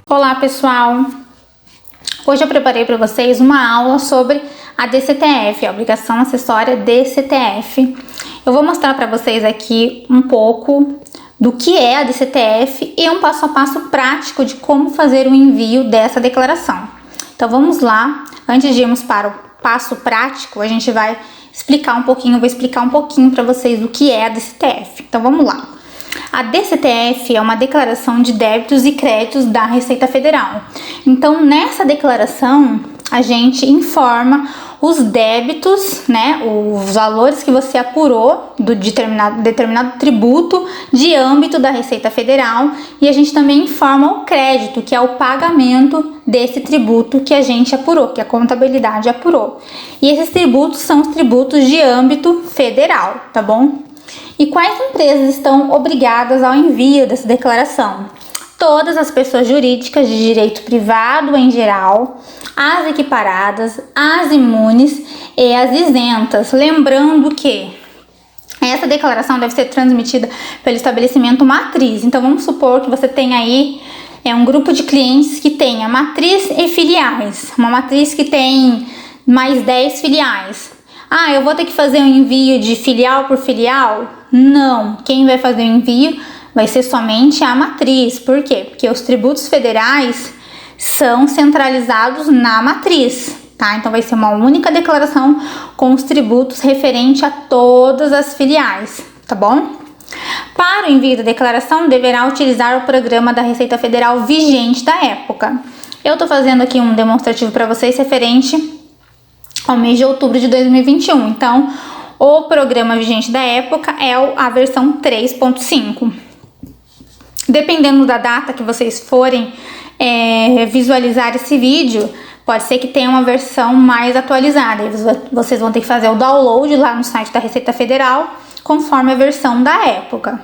Olá pessoal, hoje eu preparei para vocês uma aula sobre a DCTF, a obrigação acessória DCTF. Eu vou mostrar para vocês aqui um pouco do que é a DCTF e um passo a passo prático de como fazer o envio dessa declaração. Então vamos lá, antes de irmos para o passo prático, a gente vai explicar um pouquinho, eu vou explicar um pouquinho para vocês o que é a DCTF. Então vamos lá. A DCTF é uma declaração de débitos e créditos da Receita Federal. Então, nessa declaração, a gente informa os débitos, né, os valores que você apurou do determinado tributo de âmbito da Receita Federal, e a gente também informa o crédito, que é o pagamento desse tributo que a gente apurou, que a contabilidade apurou. E esses tributos são os tributos de âmbito federal, tá bom? E quais empresas estão obrigadas ao envio dessa declaração? Todas as pessoas jurídicas de direito privado em geral, as equiparadas, as imunes e as isentas. Lembrando que essa declaração deve ser transmitida pelo estabelecimento matriz. Então vamos supor que você tem aí um grupo de clientes que tenha matriz e filiais. Uma matriz que tem mais 10 filiais. Ah, eu vou ter que fazer um envio de filial por filial? Não, quem vai fazer o envio vai ser somente a matriz. Por quê? Porque os tributos federais são centralizados na matriz, tá? Então vai ser uma única declaração com os tributos referente a todas as filiais, tá bom? Para o envio da declaração, deverá utilizar o programa da Receita Federal vigente da época. Eu tô fazendo aqui um demonstrativo para vocês referente ao mês de outubro de 2021. Então, o programa vigente da época é a versão 3.5. Dependendo da data que vocês forem visualizar esse vídeo, pode ser que tenha uma versão mais atualizada. Vocês vão ter que fazer o download lá no site da Receita Federal, conforme a versão da época.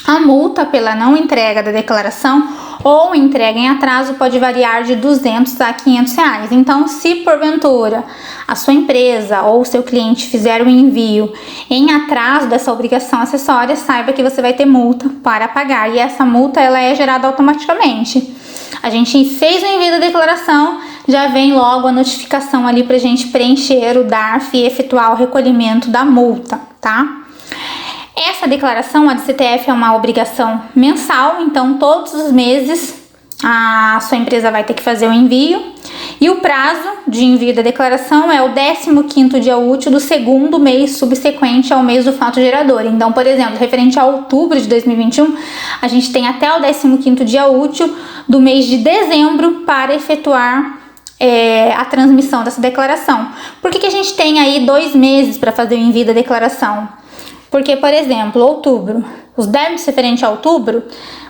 A multa pela não entrega da declaração ou entrega em atraso pode variar de R$200 a R$500. Então, se porventura a sua empresa ou seu cliente fizer o envio em atraso dessa obrigação acessória, saiba que você vai ter multa para pagar, e essa multa ela é gerada automaticamente. A gente fez o envio da declaração, já vem logo a notificação ali para a gente preencher o DARF e efetuar o recolhimento da multa, tá? Essa declaração, a DCTF, é uma obrigação mensal, então todos os meses a sua empresa vai ter que fazer o envio, e o prazo de envio da declaração é o 15º dia útil do segundo mês subsequente ao mês do fato gerador. Então, por exemplo, referente a outubro de 2021, a gente tem até o 15º dia útil do mês de dezembro para efetuar a transmissão dessa declaração. Por que a gente tem aí 2 meses para fazer o envio da declaração? Porque, por exemplo, outubro, os débitos referentes a outubro,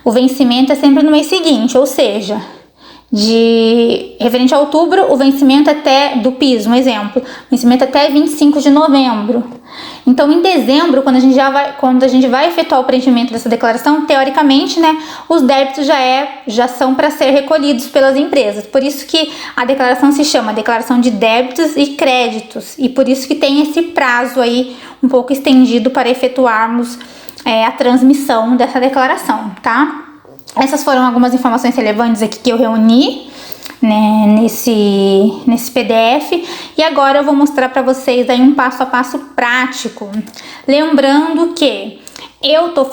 o vencimento é sempre no mês seguinte, ou seja, referente a outubro, o vencimento até do PIS, um exemplo, vencimento até 25 de novembro. Então, em dezembro, quando a gente vai efetuar o preenchimento dessa declaração, teoricamente, né, os débitos já são para ser recolhidos pelas empresas. Por isso que a declaração se chama declaração de débitos e créditos, e por isso que tem esse prazo aí um pouco estendido para efetuarmos a transmissão dessa declaração, tá? Essas foram algumas informações relevantes aqui que eu reuni, né, nesse PDF, e agora eu vou mostrar para vocês aí um passo a passo prático. Lembrando que eu estou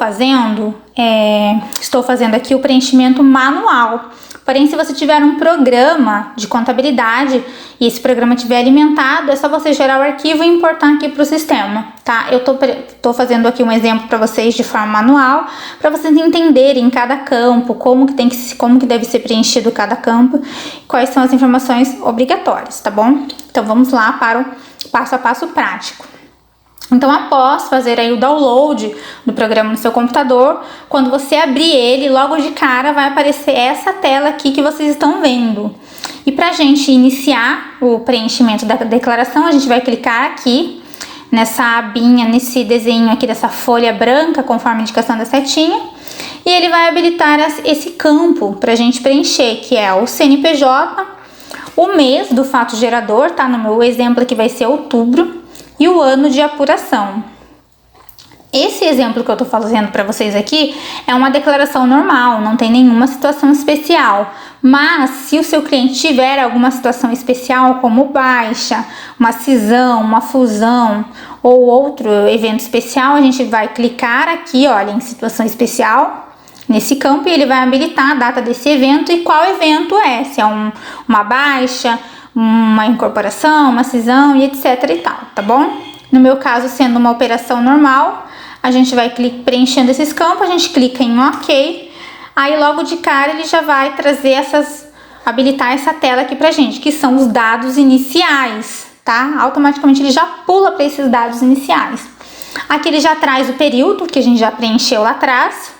fazendo aqui o preenchimento manual. Porém, se você tiver um programa de contabilidade e esse programa estiver alimentado, é só você gerar o arquivo e importar aqui para o sistema, tá? Eu tô fazendo aqui um exemplo para vocês de forma manual, para vocês entenderem cada campo, como que deve ser preenchido cada campo, quais são as informações obrigatórias, tá bom? Então vamos lá para o passo a passo prático. Então, após fazer aí o download do programa no seu computador, quando você abrir ele, logo de cara vai aparecer essa tela aqui que vocês estão vendo. E para a gente iniciar o preenchimento da declaração, a gente vai clicar aqui nessa abinha, nesse desenho aqui dessa folha branca, conforme a indicação da setinha, e ele vai habilitar esse campo para a gente preencher, que é o CNPJ, o mês do fato gerador, tá? No meu exemplo aqui vai ser outubro, e o ano de apuração. Esse exemplo que eu tô fazendo para vocês aqui é uma declaração normal, não tem nenhuma situação especial. Mas se o seu cliente tiver alguma situação especial, como baixa, uma cisão, uma fusão ou outro evento especial, a gente vai clicar aqui, olha, em situação especial, nesse campo, e ele vai habilitar a data desse evento e qual evento é, se é uma baixa, uma incorporação, uma cisão e etc e tal, tá bom? No meu caso, sendo uma operação normal, a gente vai preenchendo esses campos, a gente clica em OK, aí logo de cara ele já vai trazer habilitar essa tela aqui pra gente, que são os dados iniciais, tá? Automaticamente ele já pula para esses dados iniciais. Aqui ele já traz o período, que a gente já preencheu lá atrás.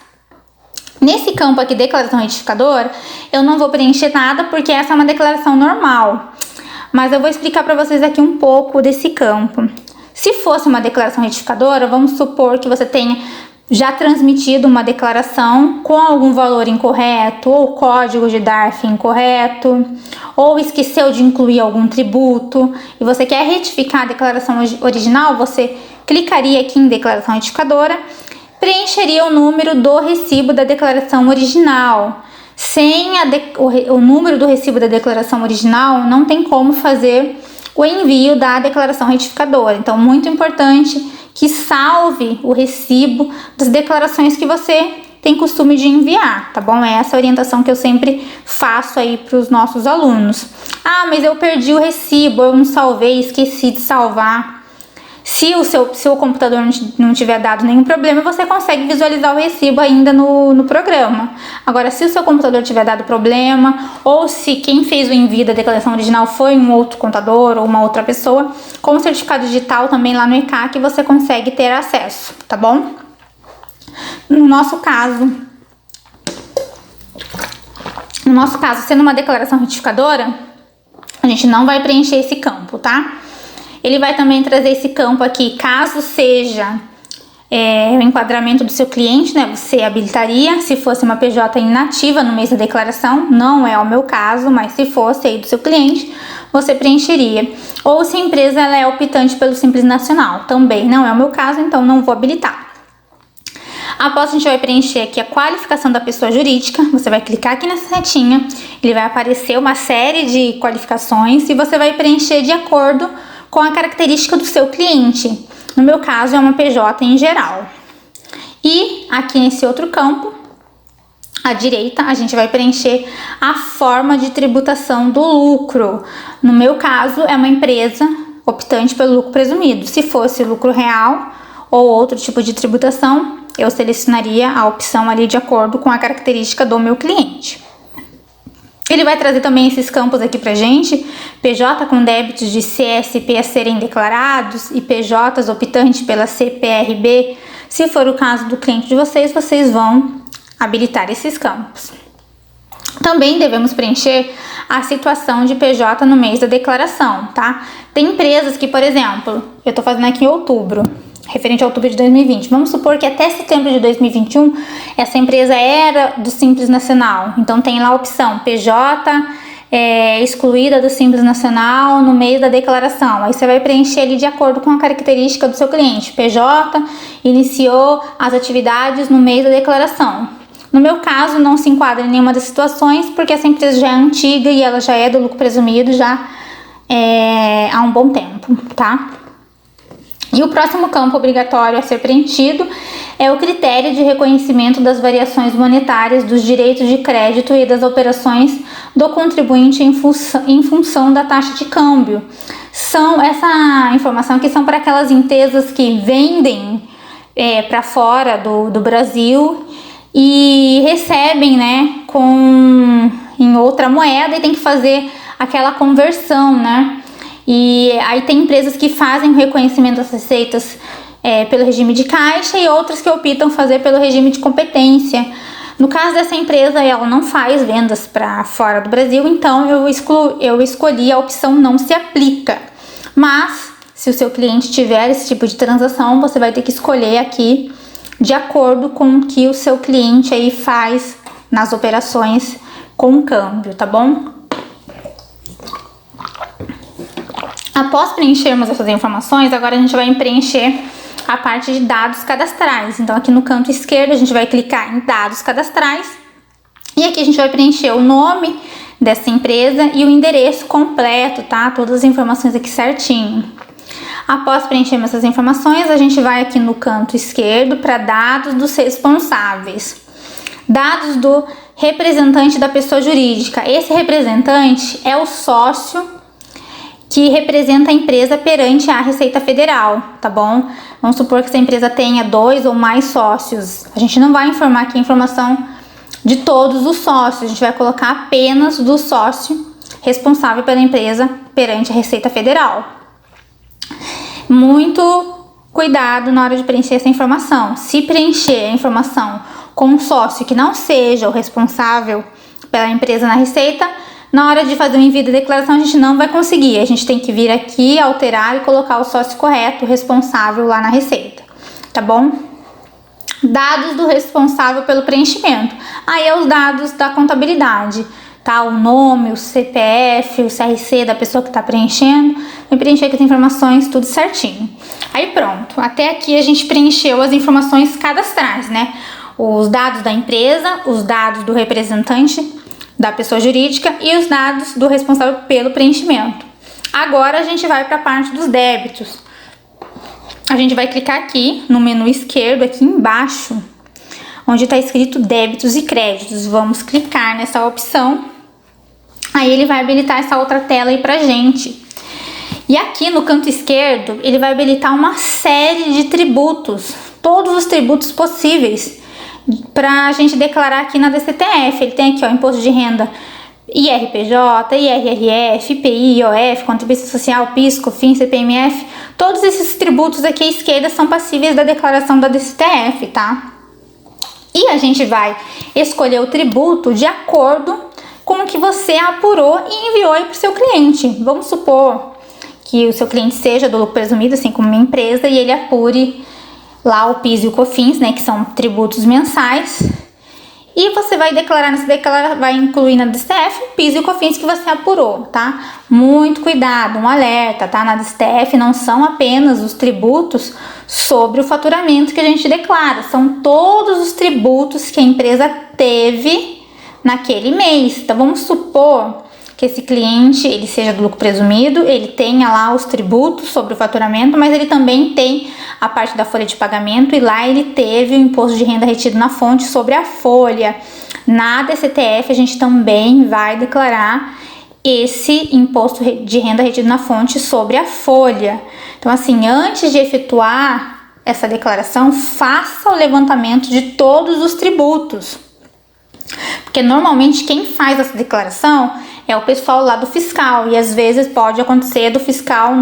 Nesse campo aqui, declaração retificadora, eu não vou preencher nada, porque essa é uma declaração normal. Mas eu vou explicar para vocês aqui um pouco desse campo. Se fosse uma declaração retificadora, vamos supor que você tenha já transmitido uma declaração com algum valor incorreto, ou código de DARF incorreto, ou esqueceu de incluir algum tributo, e você quer retificar a declaração original, você clicaria aqui em declaração retificadora, preencheria o número do recibo da declaração original. Sem o número do recibo da declaração original, não tem como fazer o envio da declaração retificadora. Então, muito importante que salve o recibo das declarações que você tem costume de enviar, tá bom? É essa orientação que eu sempre faço aí para os nossos alunos. Ah, mas eu perdi o recibo, eu não salvei, esqueci de salvar. Se o seu computador não tiver dado nenhum problema, você consegue visualizar o recibo ainda no programa. Agora, se o seu computador tiver dado problema, ou se quem fez o envio da declaração original foi um outro contador ou uma outra pessoa, com o certificado digital também lá no ECAC você consegue ter acesso, tá bom? No nosso caso, sendo uma declaração retificadora, a gente não vai preencher esse campo, tá? Ele vai também trazer esse campo aqui, caso seja o enquadramento do seu cliente, né? Você habilitaria, se fosse uma PJ inativa no mês da declaração, não é o meu caso, mas se fosse aí do seu cliente, você preencheria. Ou se a empresa ela é optante pelo Simples Nacional, também não é o meu caso, então não vou habilitar. Após a gente vai preencher aqui a qualificação da pessoa jurídica, você vai clicar aqui nessa setinha, ele vai aparecer uma série de qualificações e você vai preencher de acordo com a característica do seu cliente. No meu caso, é uma PJ em geral. E aqui nesse outro campo, à direita, a gente vai preencher a forma de tributação do lucro. No meu caso, é uma empresa optante pelo lucro presumido. Se fosse lucro real ou outro tipo de tributação, eu selecionaria a opção ali de acordo com a característica do meu cliente. Ele vai trazer também esses campos aqui pra gente, PJ com débitos de CSP a serem declarados e PJs optantes pela CPRB. Se for o caso do cliente de vocês, vocês vão habilitar esses campos. Também devemos preencher a situação de PJ no mês da declaração, tá? Tem empresas que, por exemplo, eu tô fazendo aqui em outubro, referente a outubro de 2020. Vamos supor que até setembro de 2021 essa empresa era do Simples Nacional. Então tem lá a opção PJ excluída do Simples Nacional no mês da declaração. Aí você vai preencher ali de acordo com a característica do seu cliente. PJ iniciou as atividades no mês da declaração. No meu caso, não se enquadra em nenhuma das situações, porque essa empresa já é antiga e ela já é do lucro presumido já há um bom tempo, tá? E o próximo campo obrigatório a ser preenchido é o critério de reconhecimento das variações monetárias dos direitos de crédito e das operações do contribuinte em função da taxa de câmbio. Essa informação aqui são para aquelas empresas que vendem para fora do Brasil e recebem, né, em outra moeda e tem que fazer aquela conversão, né? E aí tem empresas que fazem o reconhecimento das receitas pelo regime de caixa e outras que optam fazer pelo regime de competência. No caso dessa empresa, ela não faz vendas para fora do Brasil, então eu escolhi a opção não se aplica. Mas, se o seu cliente tiver esse tipo de transação, você vai ter que escolher aqui de acordo com o que o seu cliente aí faz nas operações com câmbio, tá bom? Após preenchermos essas informações, agora a gente vai preencher a parte de dados cadastrais. Então aqui no canto esquerdo a gente vai clicar em dados cadastrais e aqui a gente vai preencher o nome dessa empresa e o endereço completo, tá? Todas as informações aqui certinho. Após preencher essas informações, a gente vai aqui no canto esquerdo para dados dos responsáveis. Dados do representante da pessoa jurídica. Esse representante é o sócio que representa a empresa perante a Receita Federal, tá bom? Vamos supor que essa empresa tenha 2 ou mais sócios. A gente não vai informar aqui a informação de todos os sócios, a gente vai colocar apenas do sócio responsável pela empresa perante a Receita Federal. Muito cuidado na hora de preencher essa informação. Se preencher a informação com um sócio que não seja o responsável pela empresa na Receita, na hora de fazer o envio da declaração a gente não vai conseguir. A gente tem que vir aqui, alterar e colocar o sócio correto, responsável lá na Receita, tá bom? Dados do responsável pelo preenchimento. Aí é os dados da contabilidade, tá? O nome, o CPF, o CRC da pessoa que está preenchendo. Vai preencher aqui as informações, tudo certinho. Aí pronto, até aqui a gente preencheu as informações cadastrais, né? Os dados da empresa, os dados do representante da pessoa jurídica e os dados do responsável pelo preenchimento. Agora a gente vai para a parte dos débitos. A gente vai clicar aqui no menu esquerdo, aqui embaixo, onde está escrito débitos e créditos. Vamos clicar nessa opção. Aí ele vai habilitar essa outra tela aí pra gente. E aqui no canto esquerdo, ele vai habilitar uma série de tributos, todos os tributos possíveis para a gente declarar aqui na DCTF. Ele tem aqui, ó, imposto de renda, IRPJ, IRRF, IPI, IOF, contribuição social, PIS, COFINS, CPMF. Todos esses tributos aqui à esquerda são passíveis da declaração da DCTF, tá? E a gente vai escolher o tributo de acordo com o que você apurou e enviou aí para o seu cliente. Vamos supor que o seu cliente seja do lucro presumido, assim como uma empresa, e ele apure lá o PIS e o COFINS, né, que são tributos mensais. E você vai declarar, vai incluir na DCTF o PIS e o COFINS que você apurou, tá? Muito cuidado, um alerta, tá? Na DCTF não são apenas os tributos sobre o faturamento que a gente declara, são todos os tributos que a empresa teve naquele mês. Então vamos supor que esse cliente, ele seja do lucro presumido, ele tenha lá os tributos sobre o faturamento, mas ele também tem a parte da folha de pagamento e lá ele teve o imposto de renda retido na fonte sobre a folha. Na DCTF a gente também vai declarar esse imposto de renda retido na fonte sobre a folha. Então assim, antes de efetuar essa declaração, faça o levantamento de todos os tributos. Porque normalmente quem faz essa declaração é o pessoal lá do fiscal, e às vezes pode acontecer do fiscal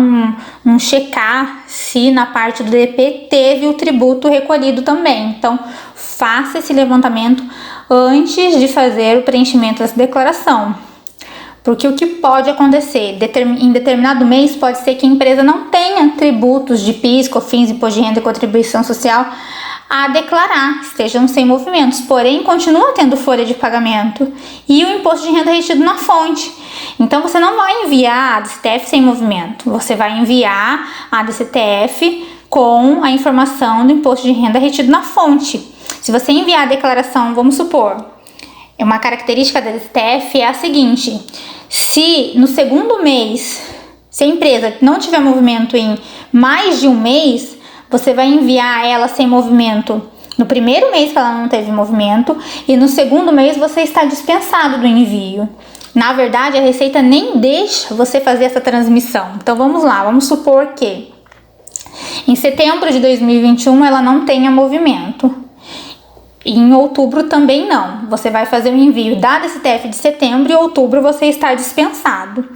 não checar se na parte do DP teve o tributo recolhido também. Então faça esse levantamento antes de fazer o preenchimento dessa declaração. Porque o que pode acontecer? Em determinado mês pode ser que a empresa não tenha tributos de PIS, COFINS, imposto de renda e contribuição social a declarar, estejam sem movimentos, porém continua tendo folha de pagamento e o imposto de renda retido na fonte. Então você não vai enviar a DCTF sem movimento, você vai enviar a DCTF com a informação do imposto de renda retido na fonte. Se você enviar a declaração, vamos supor, uma característica da DCTF é a seguinte: se no segundo mês, se a empresa não tiver movimento em mais de um mês, você vai enviar ela sem movimento no primeiro mês que ela não teve movimento, e no segundo mês você está dispensado do envio. Na verdade, a Receita nem deixa você fazer essa transmissão. Então vamos lá, vamos supor que em setembro de 2021 ela não tenha movimento. E em outubro também não. Você vai fazer o envio da DCTF de setembro e outubro você está dispensado.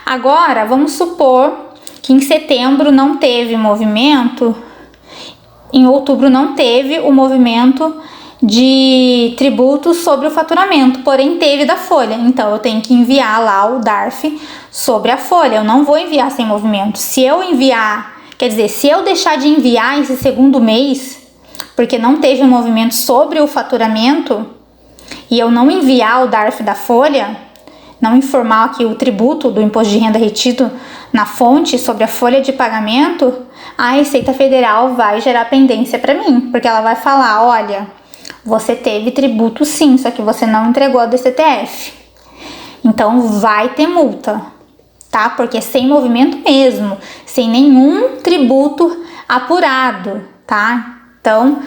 Agora, vamos supor que em setembro não teve movimento, em outubro não teve o movimento de tributos sobre o faturamento, porém teve da folha. Então eu tenho que enviar lá o DARF sobre a folha. Eu não vou enviar sem movimento. Se eu enviar, quer dizer, se eu deixar de enviar esse segundo mês, porque não teve um movimento sobre o faturamento, e eu não enviar o DARF da folha, não informar aqui o tributo do imposto de renda retido na fonte sobre a folha de pagamento, a Receita Federal vai gerar pendência para mim, porque ela vai falar, olha, você teve tributo sim, só que você não entregou a DCTF. Então vai ter multa, tá? Porque sem movimento mesmo, sem nenhum tributo apurado, tá? Então,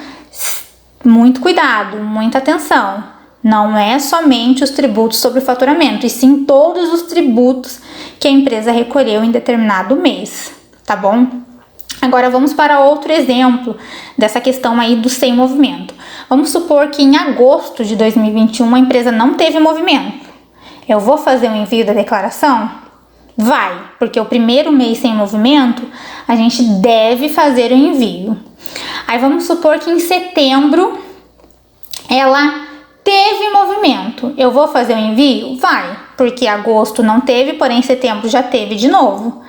muito cuidado, muita atenção. Não é somente os tributos sobre o faturamento, e sim todos os tributos que a empresa recolheu em determinado mês, tá bom? Agora vamos para outro exemplo dessa questão aí do sem movimento. Vamos supor que em agosto de 2021 a empresa não teve movimento. Eu vou fazer o envio da declaração? Vai, porque o primeiro mês sem movimento a gente deve fazer o envio. Aí vamos supor que em setembro ela teve movimento. Eu vou fazer o envio? Vai, porque agosto não teve, porém setembro já teve de novo.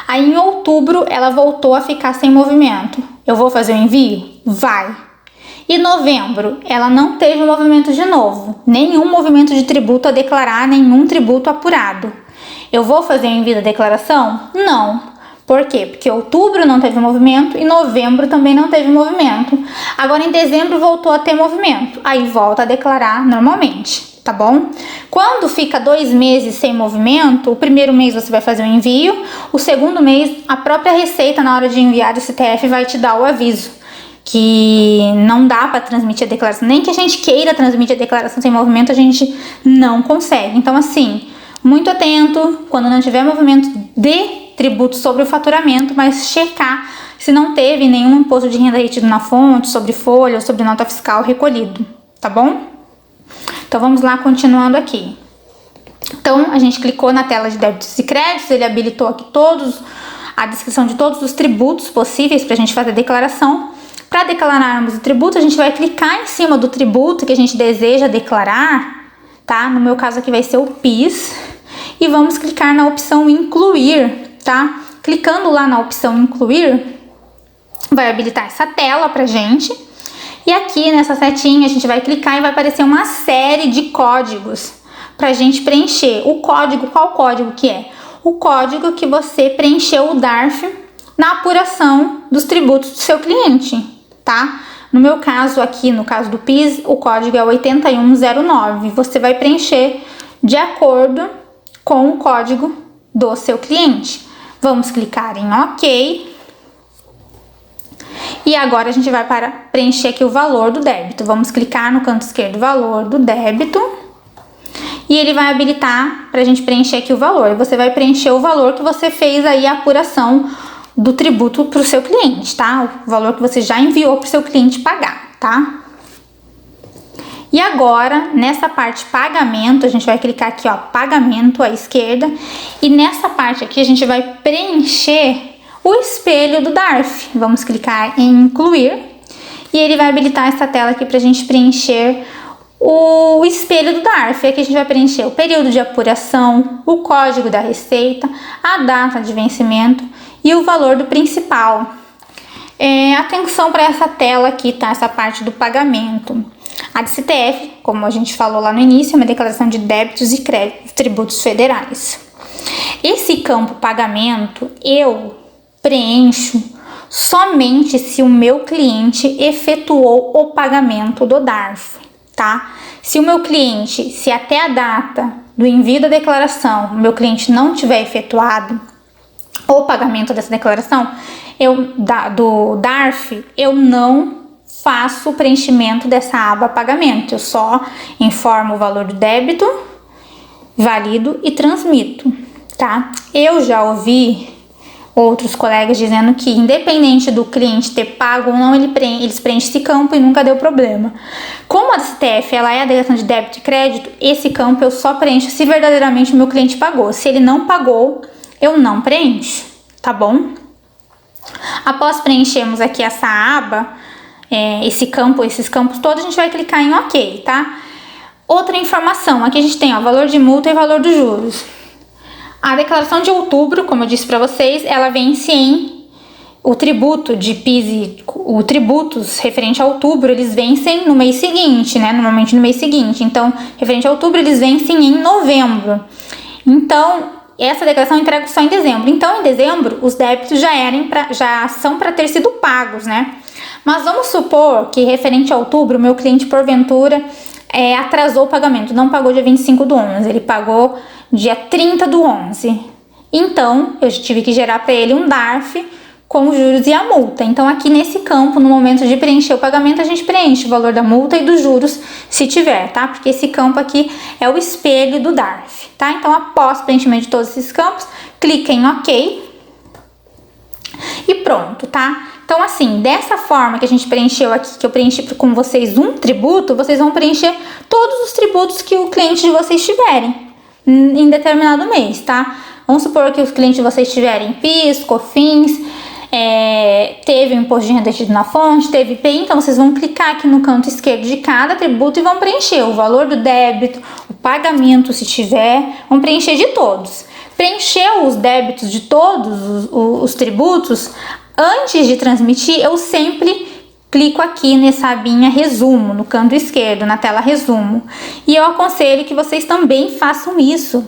Aí em outubro ela voltou a ficar sem movimento. Eu vou fazer o envio? Vai. E novembro ela não teve movimento de novo. Nenhum movimento de tributo a declarar, nenhum tributo apurado. Eu vou fazer o envio da declaração? Não. Por quê? Porque outubro não teve movimento e novembro também não teve movimento. Agora em dezembro voltou a ter movimento. Aí volta a declarar normalmente, tá bom? Quando fica 2 meses sem movimento, o primeiro mês você vai fazer o envio, o segundo mês a própria Receita, na hora de enviar o CTF, vai te dar o aviso que não dá para transmitir a declaração. Nem que a gente queira transmitir a declaração sem movimento, a gente não consegue. Então assim, muito atento quando não tiver movimento de tributo sobre o faturamento, mas checar se não teve nenhum imposto de renda retido na fonte, sobre folha ou sobre nota fiscal recolhido, tá bom? Então vamos lá, continuando aqui. Então a gente clicou na tela de débitos e créditos, ele habilitou aqui a descrição de todos os tributos possíveis para a gente fazer a declaração. Para declararmos o tributo, a gente vai clicar em cima do tributo que a gente deseja declarar, tá? No meu caso aqui vai ser o PIS, e vamos clicar na opção incluir, tá? Clicando lá na opção incluir, vai habilitar essa tela pra gente, e aqui nessa setinha a gente vai clicar e vai aparecer uma série de códigos pra gente preencher. O código, qual código que é? O código que você preencheu o DARF na apuração dos tributos do seu cliente, tá? No meu caso aqui, no caso do PIS, o código é 8109. Você vai preencher de acordo com o código do seu cliente. Vamos clicar em OK. E agora a gente vai para preencher aqui o valor do débito. Vamos clicar no canto esquerdo, valor do débito. E ele vai habilitar para a gente preencher aqui o valor. Você vai preencher o valor que você fez aí a apuração do tributo para o seu cliente, tá? O valor que você já enviou para o seu cliente pagar, tá? E agora, nessa parte pagamento, a gente vai clicar aqui, ó, pagamento à esquerda. E nessa parte aqui a gente vai preencher o espelho do DARF. Vamos clicar em incluir. E ele vai habilitar essa tela aqui pra gente preencher o espelho do DARF. Aqui a gente vai preencher o período de apuração, o código da receita, a data de vencimento e o valor do principal. Atenção para essa tela aqui, tá? Essa parte do pagamento. A DCTF, como a gente falou lá no início, é uma declaração de débitos e créditos, tributos federais. Esse campo pagamento eu preencho somente se o meu cliente efetuou o pagamento do DARF, tá? Se o meu cliente, se até a data do envio da declaração, o meu cliente não tiver efetuado o pagamento dessa declaração, do DARF, eu não faço o preenchimento dessa aba pagamento. Eu só informo o valor do débito, valido e transmito, tá? Eu já ouvi outros colegas dizendo que independente do cliente ter pago ou não, eles preenchem esse campo e nunca deu problema. Como a DCTF ela é a declaração de débito e crédito, esse campo eu só preencho se verdadeiramente o meu cliente pagou. Se ele não pagou, eu não preencho, tá bom? Após preenchermos aqui essa aba, esses campos todos, a gente vai clicar em OK, tá? Outra informação, aqui a gente tem, ó, valor de multa e valor dos juros. A declaração de outubro, como eu disse para vocês, ela vence o tributo de PIS e o tributos referente a outubro, eles vencem no mês seguinte, né? Normalmente no mês seguinte. Então, referente a outubro, eles vencem em novembro. Então, essa declaração eu entrego só em dezembro. Então, em dezembro, os débitos já são para ter sido pagos, né? Mas vamos supor que, referente a outubro, o meu cliente, porventura, atrasou o pagamento. Não pagou dia 25/11, ele pagou dia 30/11. Então, eu tive que gerar para ele um DARF com os juros e a multa. Então, aqui nesse campo, no momento de preencher o pagamento, a gente preenche o valor da multa e dos juros, se tiver, tá? Porque esse campo aqui é o espelho do DARF, tá? Então, após o preenchimento de todos esses campos, clica em OK e pronto, tá? Então, assim, dessa forma que a gente preencheu aqui, que eu preenchi com vocês um tributo, vocês vão preencher todos os tributos que o cliente de vocês tiverem em determinado mês, tá? Vamos supor que os clientes de vocês tiverem PIS, COFINS, teve o imposto de renda retido na fonte, teve IPI, então vocês vão clicar aqui no canto esquerdo de cada tributo e vão preencher o valor do débito, o pagamento se tiver, vão preencher de todos. Preencher os débitos de todos os tributos, antes de transmitir, eu sempre clico aqui nessa abinha resumo, no canto esquerdo, na tela resumo. E eu aconselho que vocês também façam isso,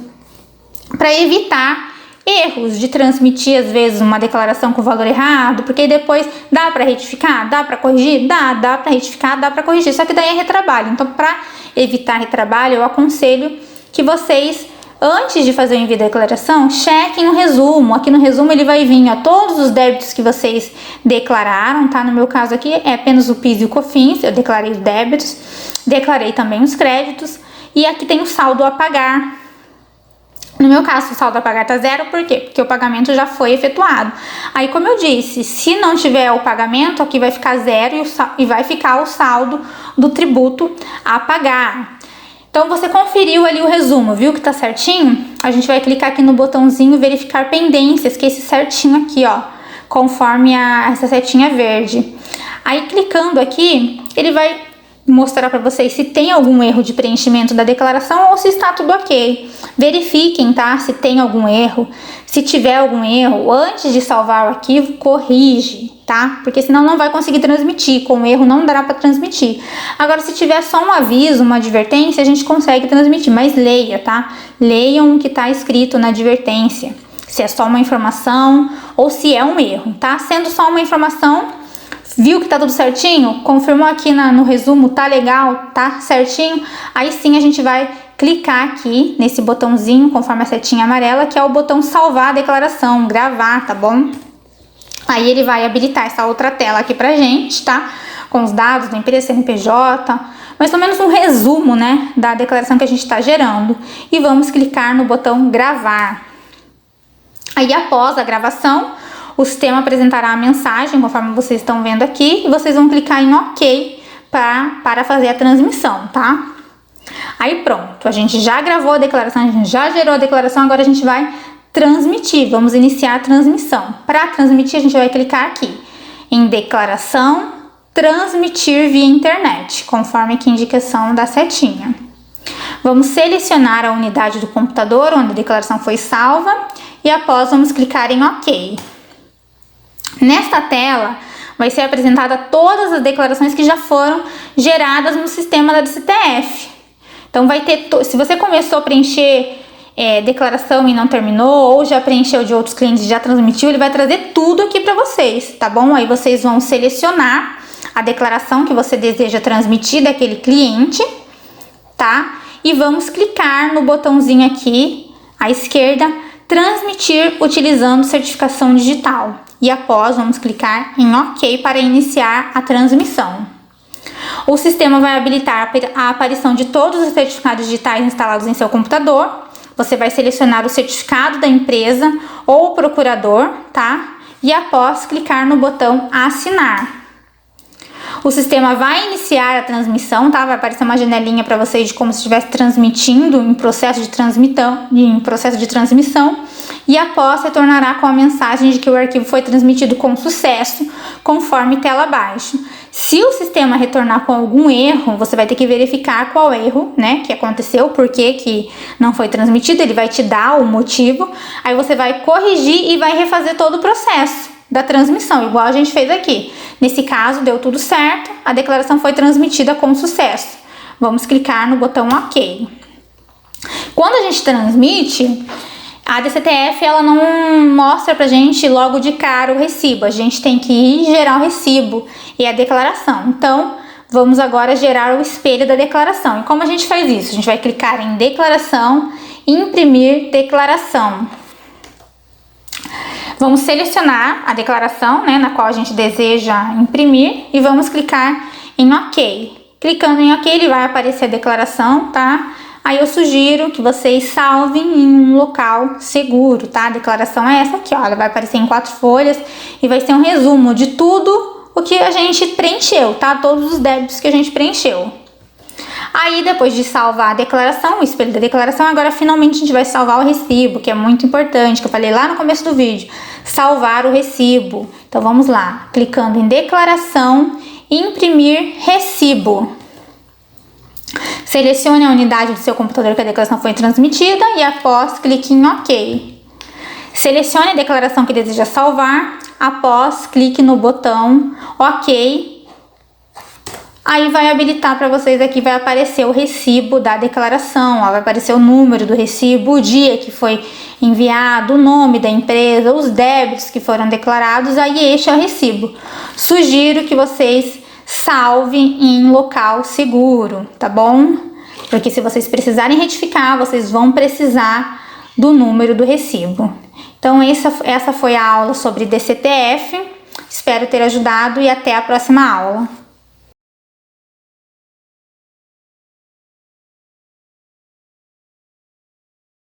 para evitar erros de transmitir às vezes uma declaração com o valor errado, porque depois dá para retificar, dá para corrigir, dá para retificar, dá para corrigir, só que daí é retrabalho. Então, para evitar retrabalho, eu aconselho que vocês, antes de fazer o envio da declaração, chequem o resumo. Aqui no resumo ele vai vir todos os débitos que vocês declararam, tá? No meu caso aqui é apenas o PIS e o COFINS, eu declarei os débitos, declarei também os créditos, e aqui tem o saldo a pagar. No meu caso, o saldo a pagar tá zero, por quê? Porque o pagamento já foi efetuado. Aí, como eu disse, se não tiver o pagamento, aqui vai ficar zero e vai ficar o saldo do tributo a pagar. Então, você conferiu ali o resumo, viu que tá certinho? A gente vai clicar aqui no botãozinho verificar pendências, que é esse certinho aqui, ó, conforme essa setinha verde. Aí, clicando aqui, ele vai mostrar para vocês se tem algum erro de preenchimento da declaração ou se está tudo ok. Verifiquem, tá? Se tem algum erro. Se tiver algum erro, antes de salvar o arquivo, corrige, tá? Porque senão não vai conseguir transmitir. Com erro não dará para transmitir. Agora, se tiver só um aviso, uma advertência, a gente consegue transmitir, mas leia, tá? Leiam o que está escrito na advertência. Se é só uma informação ou se é um erro, tá? Sendo só uma informação, viu que tá tudo certinho? Confirmou aqui no resumo, tá legal, tá certinho? Aí sim a gente vai clicar aqui nesse botãozinho, conforme a setinha amarela, que é o botão salvar a declaração, gravar, tá bom? Aí ele vai habilitar essa outra tela aqui pra gente, tá? Com os dados da empresa, CNPJ, mais ou menos um resumo, né, da declaração que a gente tá gerando. E vamos clicar no botão gravar. Aí após a gravação, o sistema apresentará a mensagem, conforme vocês estão vendo aqui, e vocês vão clicar em OK para fazer a transmissão, tá? Aí pronto, a gente já gravou a declaração, a gente já gerou a declaração, agora a gente vai transmitir, vamos iniciar a transmissão. Para transmitir, a gente vai clicar aqui em declaração, transmitir via internet, conforme aqui a indicação da setinha. Vamos selecionar a unidade do computador onde a declaração foi salva e após vamos clicar em OK. Nesta tela vai ser apresentada todas as declarações que já foram geradas no sistema da DCTF. Então vai ter, se você começou a preencher declaração e não terminou, ou já preencheu de outros clientes e já transmitiu, ele vai trazer tudo aqui para vocês, tá bom? Aí vocês vão selecionar a declaração que você deseja transmitir daquele cliente, tá? E vamos clicar no botãozinho aqui à esquerda, transmitir utilizando certificação digital. E após, vamos clicar em OK para iniciar a transmissão. O sistema vai habilitar a aparição de todos os certificados digitais instalados em seu computador. Você vai selecionar o certificado da empresa ou o procurador, tá? E após, clicar no botão assinar. O sistema vai iniciar a transmissão, tá? Vai aparecer uma janelinha para vocês de como se estivesse transmitindo em processo de transmissão. E após retornará com a mensagem de que o arquivo foi transmitido com sucesso, conforme tela abaixo. Se o sistema retornar com algum erro, você vai ter que verificar qual erro, né, que aconteceu, por que não foi transmitido, ele vai te dar o motivo, aí você vai corrigir e vai refazer todo o processo da transmissão, igual a gente fez aqui. Nesse caso, deu tudo certo, a declaração foi transmitida com sucesso. Vamos clicar no botão OK. Quando a gente transmite, A DCTF, ela não mostra pra gente logo de cara o recibo. A gente tem que ir gerar o recibo e a declaração. Então, vamos agora gerar o espelho da declaração. E como a gente faz isso? A gente vai clicar em declaração, imprimir declaração. Vamos selecionar a declaração, né, na qual a gente deseja imprimir e vamos clicar em OK. Clicando em OK, ele vai aparecer a declaração, tá? Aí eu sugiro que vocês salvem em um local seguro, tá? A declaração é essa aqui, ó. Ela vai aparecer em 4 folhas e vai ser um resumo de tudo o que a gente preencheu, tá? Todos os débitos que a gente preencheu. Aí, depois de salvar a declaração, o espelho da declaração, agora finalmente a gente vai salvar o recibo, que é muito importante, que eu falei lá no começo do vídeo. Salvar o recibo. Então, vamos lá. Clicando em declaração, imprimir recibo. Selecione a unidade do seu computador que a declaração foi transmitida e após clique em OK. Selecione a declaração que deseja salvar, após clique no botão OK. Aí vai habilitar para vocês aqui, vai aparecer o recibo da declaração, ó, vai aparecer o número do recibo, o dia que foi enviado, o nome da empresa, os débitos que foram declarados, aí este é o recibo. Sugiro que vocês salvem em local seguro, tá bom? Porque se vocês precisarem retificar, vocês vão precisar do número do recibo. Então, essa foi a aula sobre DCTF. Espero ter ajudado e até a próxima aula.